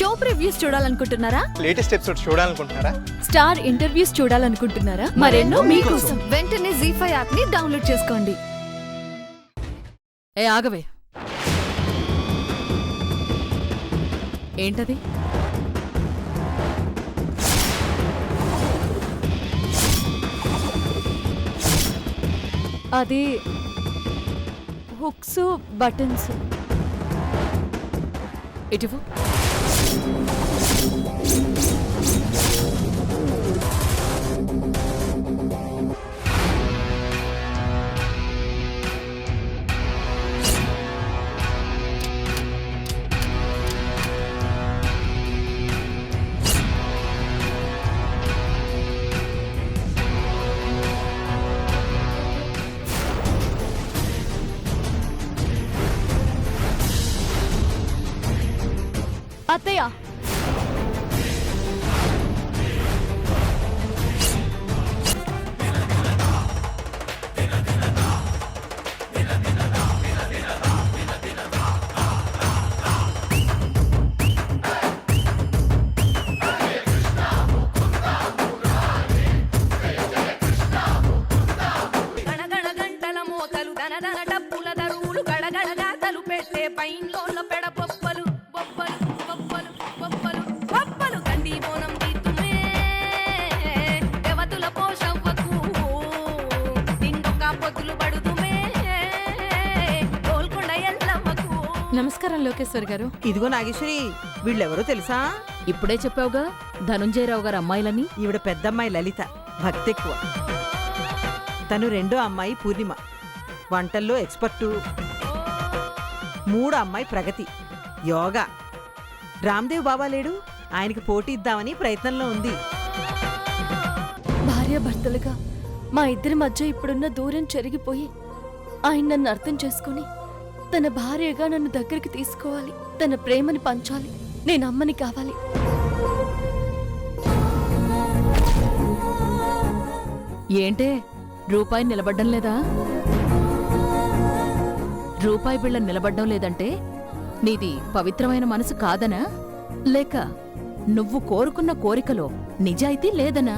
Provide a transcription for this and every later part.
Show previews చూడాలనుకుంటున్నారా? Latest episode చూడాలనుకుంటున్నారా? Star interviews చూడాలనుకుంటున్నారా? మరెన్నో మీకోసం వెంటనే ZEE5 యాప్ ని డౌన్లోడ్ చేసుకోండి. ఏ ఆగవే, ఏంటది? అది హుక్స్ బటన్స్. ఇటువు. అత్తయ్య, గణగణ గంటల మోతలు దనదన డప్పుల దరువులు గడగడగా తలు పెట్టే పైన్లోన పెడ బొప్పలు బొప్పలు బొప్పలు బొప్పలు బొప్పలు గండి బోనం తీతుమే దేవతుల పోషవ్వకు నిండొక్క పొద్దులు పడుతుమే గోల్కొండ ఎల్లమ్మకు. నమస్కారం లోకేశ్వర్ గారు. ఇదిగో నాగేశ్వరి, వీళ్ళెవరో తెలుసా? ఇప్పుడే చెప్పావుగా ధనుంజయరావు గారు అమ్మాయిలని. ఈవిడ పెద్దమ్మాయి లలిత, భక్తి ఎక్కువ. తను రెండో అమ్మాయి పూర్ణిమ, వంటల్లో ఎక్స్పర్టు. మూడో అమ్మాయి ప్రగతి, యోగా. రామ్దేవ్ బాబా లేడు, ఆయనకి పోటీ ఇద్దామని ప్రయత్నంలో ఉంది. భార్యాభర్తలుగా మా ఇద్దరి మధ్య ఇప్పుడున్న దూరం చెరిగిపోయి ఆయన నన్ను అర్థం చేసుకుని తన భార్యగా నన్ను దగ్గరికి తీసుకోవాలి. తన ప్రేమని పంచాలి. నేను అమ్మని కావాలి. ఏంటే, రూపాయి నిలబడ్డం లేదా? రూపాయి బిళ్ళ నిలబడ్డం లేదంటే నీది పవిత్రమైన మనసు కాదనా, లేక నువ్వు కోరుకున్న కోరికలో నిజాయితీ లేదనా?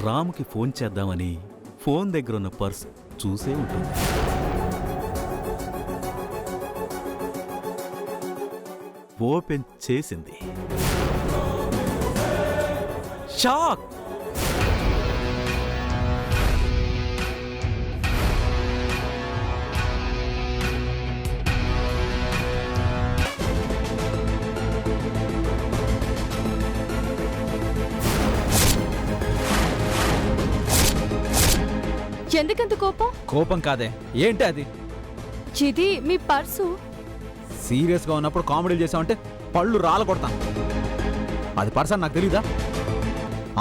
రాముకి ఫోన్ చేద్దామని ఫోన్ దగ్గరున్న పర్స్ చూసే ఉంటుంది. ఓపెన్ చేసింది. షాక్! ఎందుకంత కోపం? కోపం కాదే, ఏంటి అది? చిది మీ పర్సు. సీరియస్గా ఉన్నప్పుడు కామెడీలు చేసామంటే పళ్ళు రాల కొడతాను. అది పర్సన్ నాకు తెలీదా?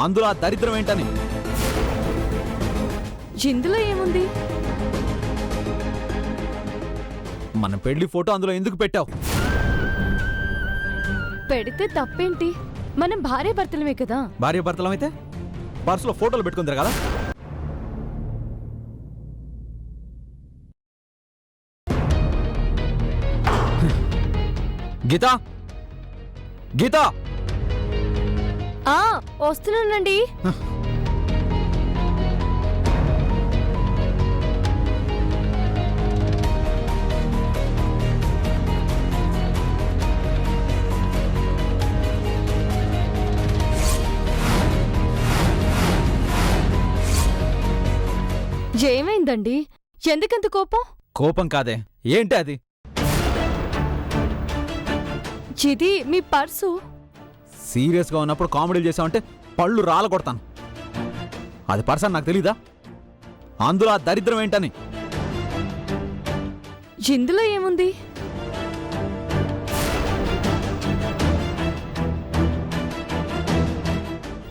అందులో ఆ దరిద్రం ఏంటని. ఇందులో ఏముంది? మన పెళ్లి ఫోటో అందులో ఎందుకు పెట్టావు? పెడితే తప్పేంటి? మనం భార్యాభర్తలమే కదా. భార్య భర్తలం అయితే పర్సులో ఫోటోలు పెట్టుకుందరు కదా. గీతా, గీతా! వస్తున్నానండి. ఏమైందండి? ఎందుకంత కోపం? కోపం కాదే, ఏంటి అది? చిది మీ పర్సు. సీరియస్గా ఉన్నప్పుడు కామెడీలు చేసామంటే పళ్ళు రాల కొడతాను. అది పర్సన్ నాకు తెలీదా? అందులో ఆ దరిద్రం ఏంటని. ఇందులో ఏముంది?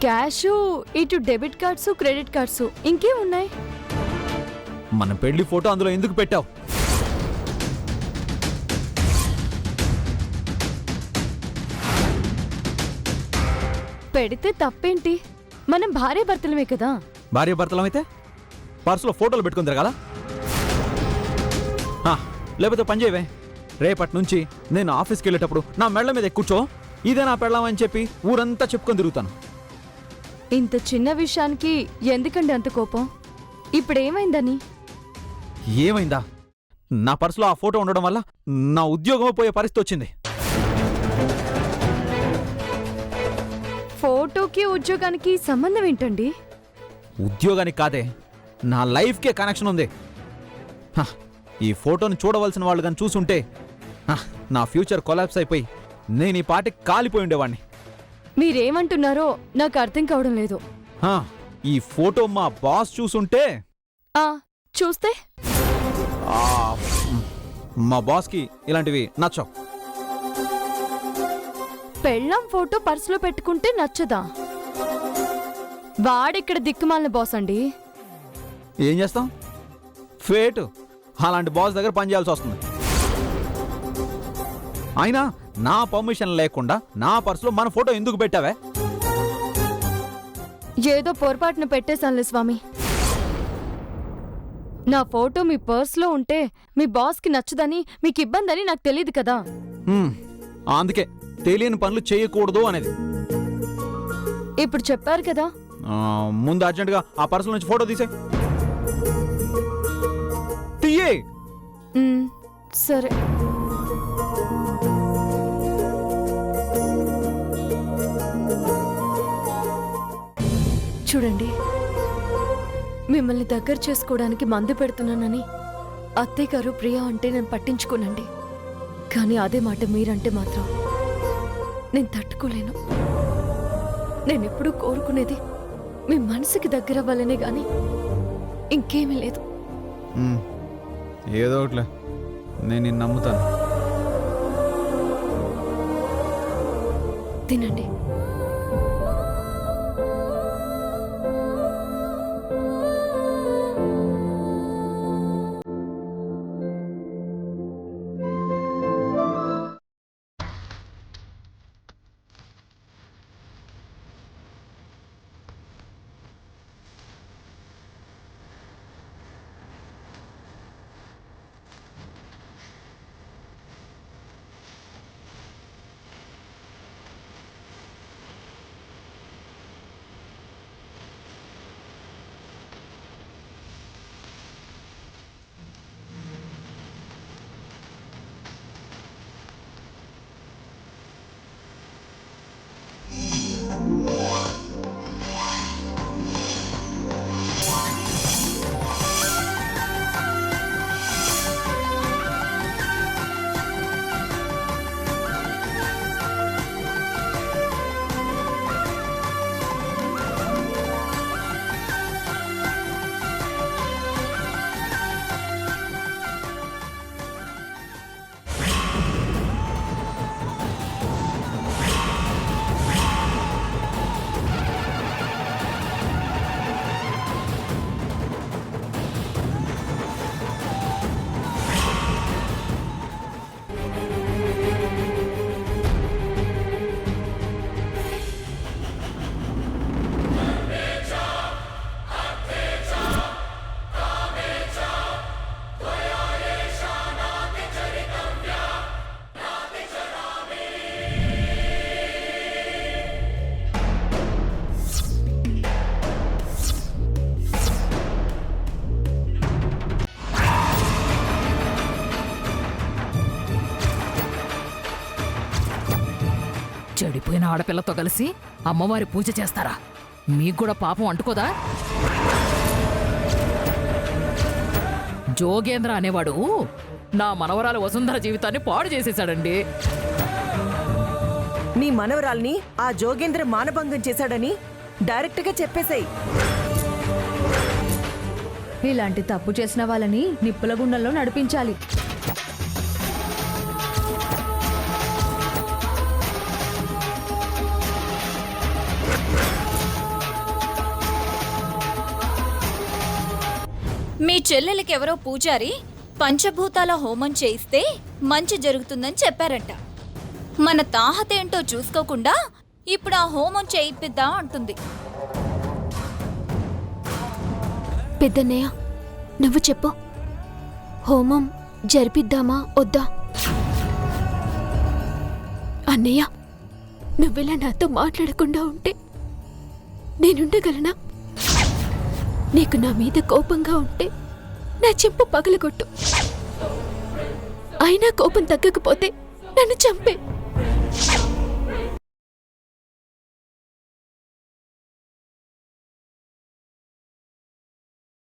క్యాష్, ఇటు డెబిట్ కార్డ్స్, క్రెడిట్ కార్డ్స్, ఇంకేం ఉన్నాయి? మన పెళ్లి ఫోటో అందులో ఎందుకు పెట్టావు? పెడితే తప్పేంటి? మనం భార్య భర్తలమే కదా. భార్య భర్తలం అయితే పర్సులో ఫోటోలు పెట్టుకుని తిరగాల? లేకపోతే పని చేయవే, రేపటి నుంచి నేను ఆఫీస్కి వెళ్ళేటప్పుడు నా మెళ్ళ మీద కూర్చో, ఇదే నా పెళ్ళామని చెప్పి ఊరంతా చెప్పుకొని తిరుగుతాను. ఇంత చిన్న విషయానికి ఎందుకండి అంత కోపం? ఇప్పుడేమైందని? ఏమైందా? నా పర్సులో ఆ ఫోటో ఉండడం వల్ల నా ఉద్యోగం పోయే పరిస్థితి వచ్చింది. ఫోటోకి ఉద్యోగానికి సంబంధం ఏంటండి? ఉద్యోగానికి కాదే, నా లైఫ్కే కనెక్షన్ ఉంది. ఈ ఫోటోని చూడవలసిన వాళ్ళు కానీ చూసుంటే నా ఫ్యూచర్ కొలాప్స్ అయిపోయి నేను ఈ పాటికి కాలిపోయి ఉండేవాడిని. మీరేమంటున్నారో నాకు అర్థం కావడం లేదు. ఈ ఫోటో మా బాస్ చూసుంటే చూస్తే మా బాస్కి ఇలాంటివి నచ్చవు. పెళ్ళాం ఫోటో పర్సులో పెట్టుకుంటే నచ్చదా? వాడిక్కడ దిక్కుమాలిన బాస్ అండి. ఏం చేస్తాం, ఫేటు అలాంటి బాస్ దగ్గర పనిచేయాల్సి వస్తుంది. అయినా నా పర్మిషన్ లేకుండా నా పర్సులో మన ఫోటో ఎందుకు పెట్టావే? ఏదో పొరపాటున పెట్టేశానులే స్వామి. నా ఫోటో మీ పర్స్లో ఉంటే మీ బాస్కి నచ్చదని, మీకు ఇబ్బందని నాకు తెలియదు కదా. అందుకే తెలియని పనులు చేయకూడదు అనేది. ఇప్పుడు చెప్పారు కదా. ముందు అర్జెంటుగా ఆ పర్సుల నుంచి ఫోటో తీయే. సరే. చూడండి, మిమ్మల్ని దగ్గర చేసుకోవడానికి మందు పెడుతున్నానని అత్తయ్య గారు ప్రియా అంటే నేను పట్టించుకోనండి. కానీ అదే మాట మీరంటే మాత్రం నేను తట్టుకోలేను. నేనెప్పుడూ కోరుకునేది మీ మనసుకి దగ్గర అవ్వాలనే గాని ఇంకేమీ లేదు. ఏదో ఒకట్లే, నేను నిన్ను నమ్ముతాను. తినండి. చెడిపోయిన ఆడపిల్లతో కలిసి అమ్మవారి పూజ చేస్తారా? మీకు కూడా పాపం అంటుకోదా? జోగేంద్ర అనేవాడు నా మనవరాలు వసుంధర జీవితాన్ని పాడు చేసేశాడండి. నీ మనవరాల్ని ఆ జోగేంద్ర మానభంగం చేశాడని డైరెక్ట్గా చెప్పేశాయి. ఇలాంటి తప్పు చేసిన వాళ్ళని నిప్పుల గుండంలో నడిపించాలి. చెల్లెలకెవరో పూజారి పంచభూతాల హోమం చేయిస్తే మంచి జరుగుతుందని చెప్పారంట. మన తాహతేంటో చూసుకోకుండా ఇప్పుడు ఆ హోమం చేయిద్దా అంటుంది. పెద్దన్నయ్య నువ్వు చెప్పు, హోమం జరిపిద్దామా వద్దా? అన్నయ్య నువ్విలా నాతో మాట్లాడకుండా ఉంటే నేనుండగలనా? నీకు నా మీద కోపంగా ఉంటే నా చెంపు పగలగొట్టు. అయినా కోపం తగ్గకపోతే నన్ను చంపే.